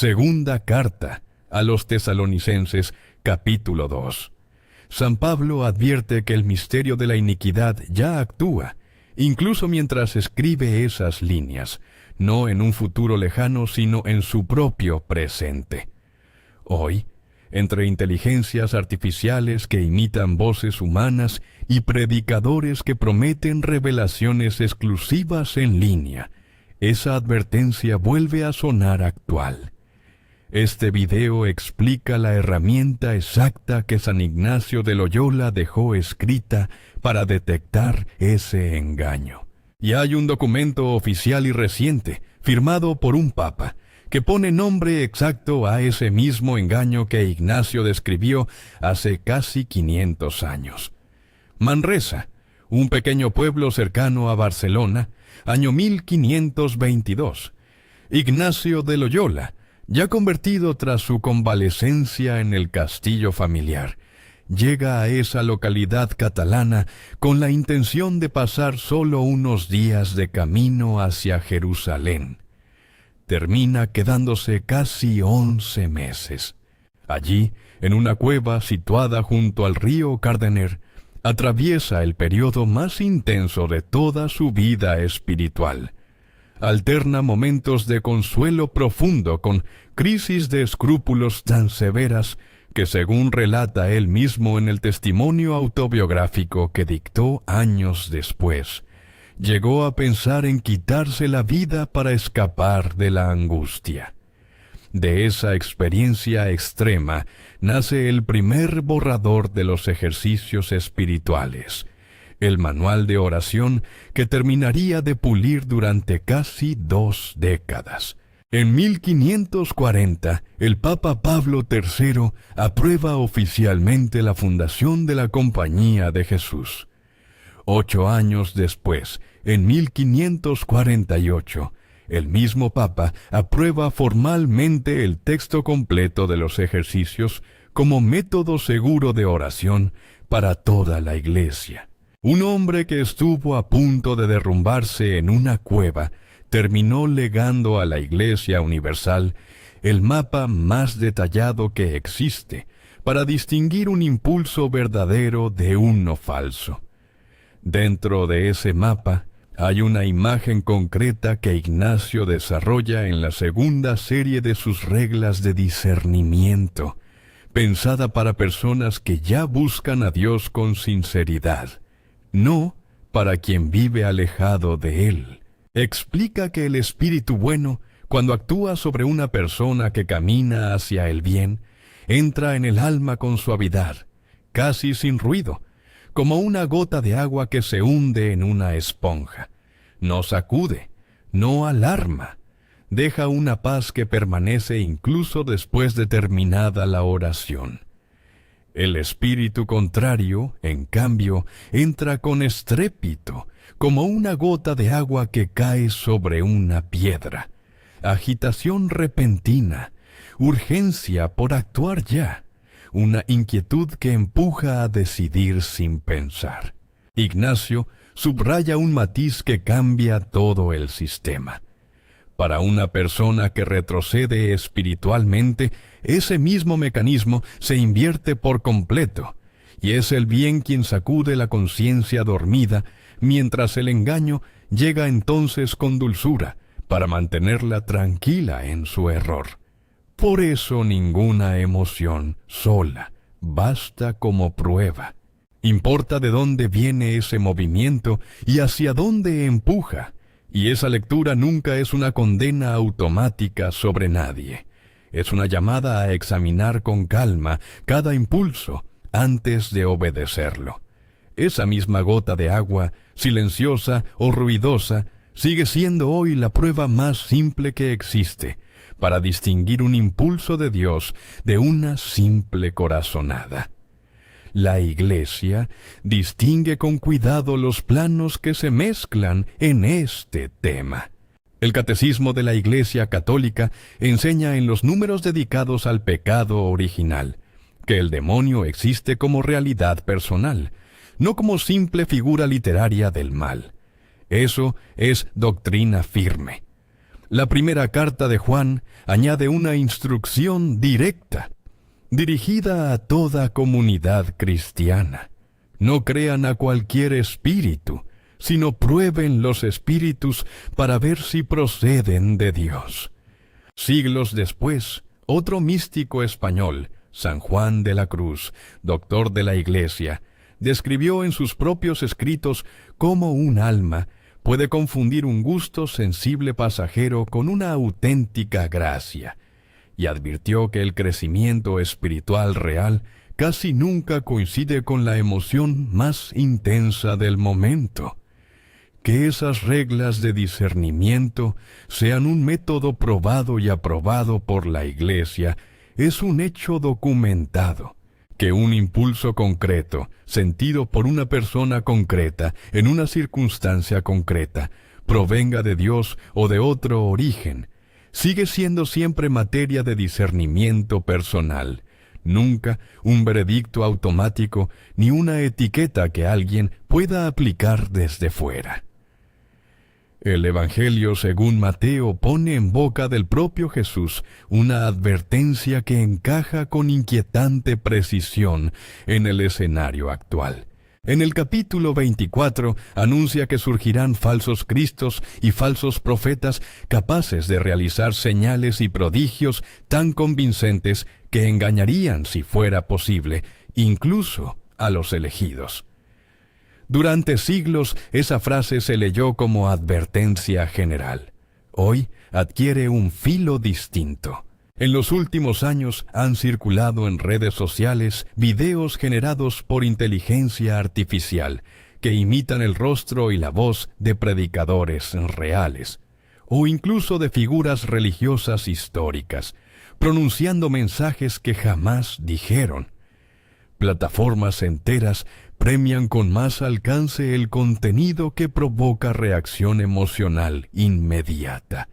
Segunda carta a los Tesalonicenses, capítulo 2. San Pablo advierte que el misterio de la iniquidad ya actúa, incluso mientras escribe esas líneas, no en un futuro lejano, sino en su propio presente. Hoy, entre inteligencias artificiales que imitan voces humanas y predicadores que prometen revelaciones exclusivas en línea, esa advertencia vuelve a sonar actual. Este video explica la herramienta exacta que San Ignacio de Loyola dejó escrita para detectar ese engaño. Y hay un documento oficial y reciente, firmado por un papa, que pone nombre exacto a ese mismo engaño que Ignacio describió hace casi 500 años. Manresa, un pequeño pueblo cercano a Barcelona, año 1522. Ignacio de Loyola, ya convertido tras su convalecencia en el castillo familiar, llega a esa localidad catalana con la intención de pasar solo unos días de camino hacia Jerusalén. Termina quedándose casi 11 meses. Allí, en una cueva situada junto al río Cardener, atraviesa el periodo más intenso de toda su vida espiritual. Alterna momentos de consuelo profundo con crisis de escrúpulos tan severas que, según relata él mismo en el testimonio autobiográfico que dictó años después, llegó a pensar en quitarse la vida para escapar de la angustia. De esa experiencia extrema nace el primer borrador de los ejercicios espirituales, el manual de oración que terminaría de pulir durante casi 2 décadas. En 1540, el Papa Pablo III aprueba oficialmente la fundación de la Compañía de Jesús. 8 años después, en 1548, el mismo Papa aprueba formalmente el texto completo de los ejercicios como método seguro de oración para toda la Iglesia. Un hombre que estuvo a punto de derrumbarse en una cueva terminó legando a la Iglesia Universal el mapa más detallado que existe para distinguir un impulso verdadero de uno falso. Dentro de ese mapa hay una imagen concreta que Ignacio desarrolla en la segunda serie de sus reglas de discernimiento, pensada para personas que ya buscan a Dios con sinceridad, no para quien vive alejado de Él. Explica que el Espíritu bueno, cuando actúa sobre una persona que camina hacia el bien, entra en el alma con suavidad, casi sin ruido, como una gota de agua que se hunde en una esponja. No sacude, no alarma, deja una paz que permanece incluso después de terminada la oración. El espíritu contrario, en cambio, entra con estrépito, como una gota de agua que cae sobre una piedra. Agitación repentina, urgencia por actuar ya, una inquietud que empuja a decidir sin pensar. Ignacio subraya un matiz que cambia todo el sistema. Para una persona que retrocede espiritualmente, ese mismo mecanismo se invierte por completo, y es el bien quien sacude la conciencia dormida, mientras el engaño llega entonces con dulzura, para mantenerla tranquila en su error. Por eso ninguna emoción sola basta como prueba. Importa de dónde viene ese movimiento y hacia dónde empuja, y esa lectura nunca es una condena automática sobre nadie. Es una llamada a examinar con calma cada impulso antes de obedecerlo. Esa misma gota de agua, silenciosa o ruidosa, sigue siendo hoy la prueba más simple que existe para distinguir un impulso de Dios de una simple corazonada. La Iglesia distingue con cuidado los planos que se mezclan en este tema. El Catecismo de la Iglesia Católica enseña en los números dedicados al pecado original que el demonio existe como realidad personal, no como simple figura literaria del mal. Eso es doctrina firme. La primera carta de Juan añade una instrucción directa, dirigida a toda comunidad cristiana. No crean a cualquier espíritu, sino prueben los espíritus para ver si proceden de Dios. Siglos después, otro místico español, San Juan de la Cruz, doctor de la Iglesia, describió en sus propios escritos cómo un alma puede confundir un gusto sensible pasajero con una auténtica gracia, y advirtió que el crecimiento espiritual real casi nunca coincide con la emoción más intensa del momento. Que esas reglas de discernimiento sean un método probado y aprobado por la Iglesia es un hecho documentado. Que un impulso concreto, sentido por una persona concreta, en una circunstancia concreta, provenga de Dios o de otro origen, sigue siendo siempre materia de discernimiento personal, nunca un veredicto automático ni una etiqueta que alguien pueda aplicar desde fuera. El Evangelio según Mateo pone en boca del propio Jesús una advertencia que encaja con inquietante precisión en el escenario actual. En el capítulo 24 anuncia que surgirán falsos cristos y falsos profetas capaces de realizar señales y prodigios tan convincentes que engañarían, si fuera posible, incluso a los elegidos. Durante siglos esa frase se leyó como advertencia general. Hoy adquiere un filo distinto. En los últimos años han circulado en redes sociales videos generados por inteligencia artificial que imitan el rostro y la voz de predicadores reales, o incluso de figuras religiosas históricas, pronunciando mensajes que jamás dijeron. Plataformas enteras premian con más alcance el contenido que provoca reacción emocional inmediata.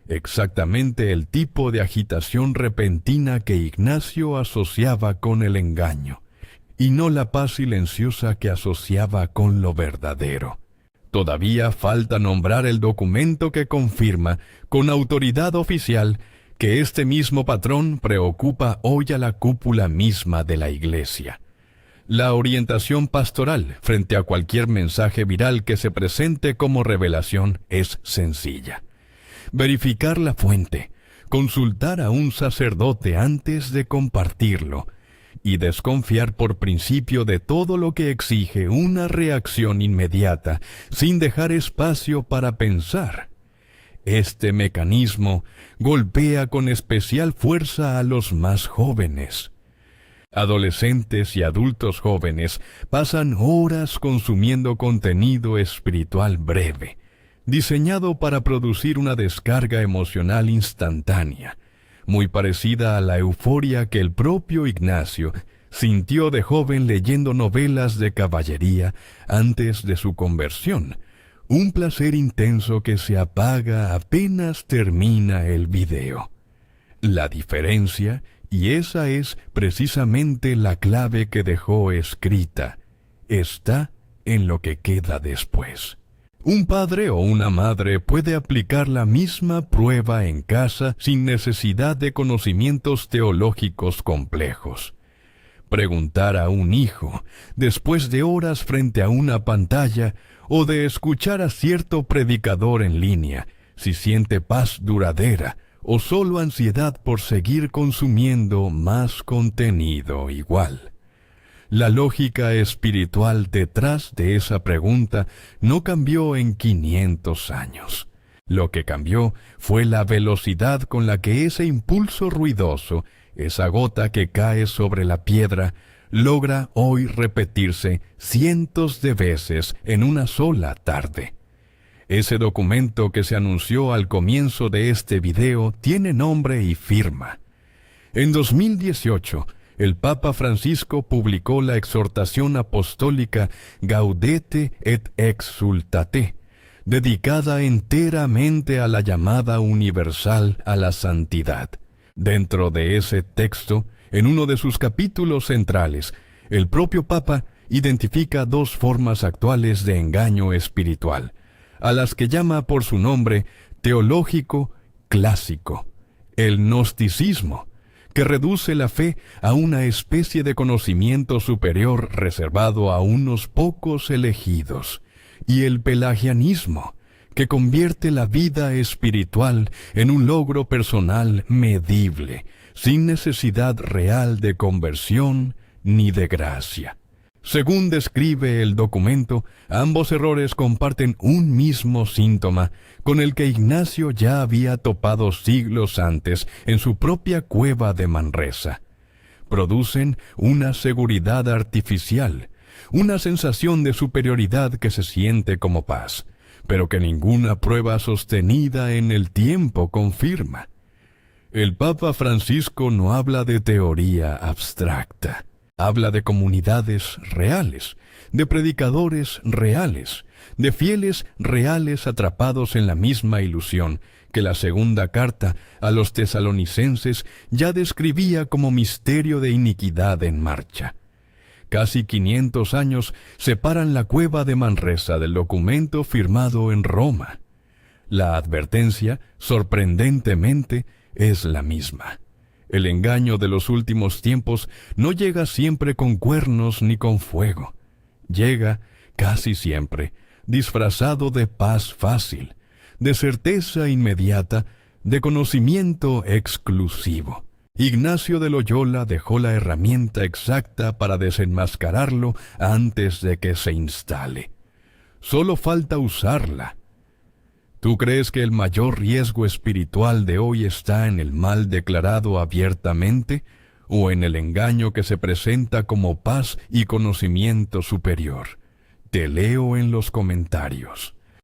Exactamente el tipo de agitación repentina que Ignacio asociaba con el engaño, y no la paz silenciosa que asociaba con lo verdadero. Todavía falta nombrar el documento que confirma, con autoridad oficial, que este mismo patrón preocupa hoy a la cúpula misma de la Iglesia. La orientación pastoral frente a cualquier mensaje viral que se presente como revelación es sencilla. Verificar la fuente, consultar a un sacerdote antes de compartirlo y desconfiar por principio de todo lo que exige una reacción inmediata sin dejar espacio para pensar. Este mecanismo golpea con especial fuerza a los más jóvenes. Adolescentes y adultos jóvenes pasan horas consumiendo contenido espiritual breve, diseñado para producir una descarga emocional instantánea, muy parecida a la euforia que el propio Ignacio sintió de joven leyendo novelas de caballería antes de su conversión, un placer intenso que se apaga apenas termina el video. La diferencia, y esa es precisamente la clave que dejó escrita, está en lo que queda después. Un padre o una madre puede aplicar la misma prueba en casa sin necesidad de conocimientos teológicos complejos. Preguntar a un hijo, después de horas frente a una pantalla o de escuchar a cierto predicador en línea, si siente paz duradera o solo ansiedad por seguir consumiendo más contenido igual. La lógica espiritual detrás de esa pregunta no cambió en 500 años. Lo que cambió fue la velocidad con la que ese impulso ruidoso, esa gota que cae sobre la piedra, logra hoy repetirse cientos de veces en una sola tarde. Ese documento que se anunció al comienzo de este video tiene nombre y firma. En 2018, el Papa Francisco publicó la exhortación apostólica Gaudete et Exsultate, dedicada enteramente a la llamada universal a la santidad. Dentro de ese texto, en uno de sus capítulos centrales, el propio Papa identifica dos formas actuales de engaño espiritual, a las que llama por su nombre teológico clásico, el gnosticismo, que reduce la fe a una especie de conocimiento superior reservado a unos pocos elegidos, y el pelagianismo, que convierte la vida espiritual en un logro personal medible, sin necesidad real de conversión ni de gracia. Según describe el documento, ambos errores comparten un mismo síntoma con el que Ignacio ya había topado siglos antes en su propia cueva de Manresa. Producen una seguridad artificial, una sensación de superioridad que se siente como paz, pero que ninguna prueba sostenida en el tiempo confirma. El Papa Francisco no habla de teoría abstracta. Habla de comunidades reales, de predicadores reales, de fieles reales atrapados en la misma ilusión que la segunda carta a los tesalonicenses ya describía como misterio de iniquidad en marcha. Casi 500 años separan la cueva de Manresa del documento firmado en Roma. La advertencia, sorprendentemente, es la misma. El engaño de los últimos tiempos no llega siempre con cuernos ni con fuego. Llega, casi siempre, disfrazado de paz fácil, de certeza inmediata, de conocimiento exclusivo. Ignacio de Loyola dejó la herramienta exacta para desenmascararlo antes de que se instale. Solo falta usarla. ¿Tú crees que el mayor riesgo espiritual de hoy está en el mal declarado abiertamente o en el engaño que se presenta como paz y conocimiento superior? Te leo en los comentarios.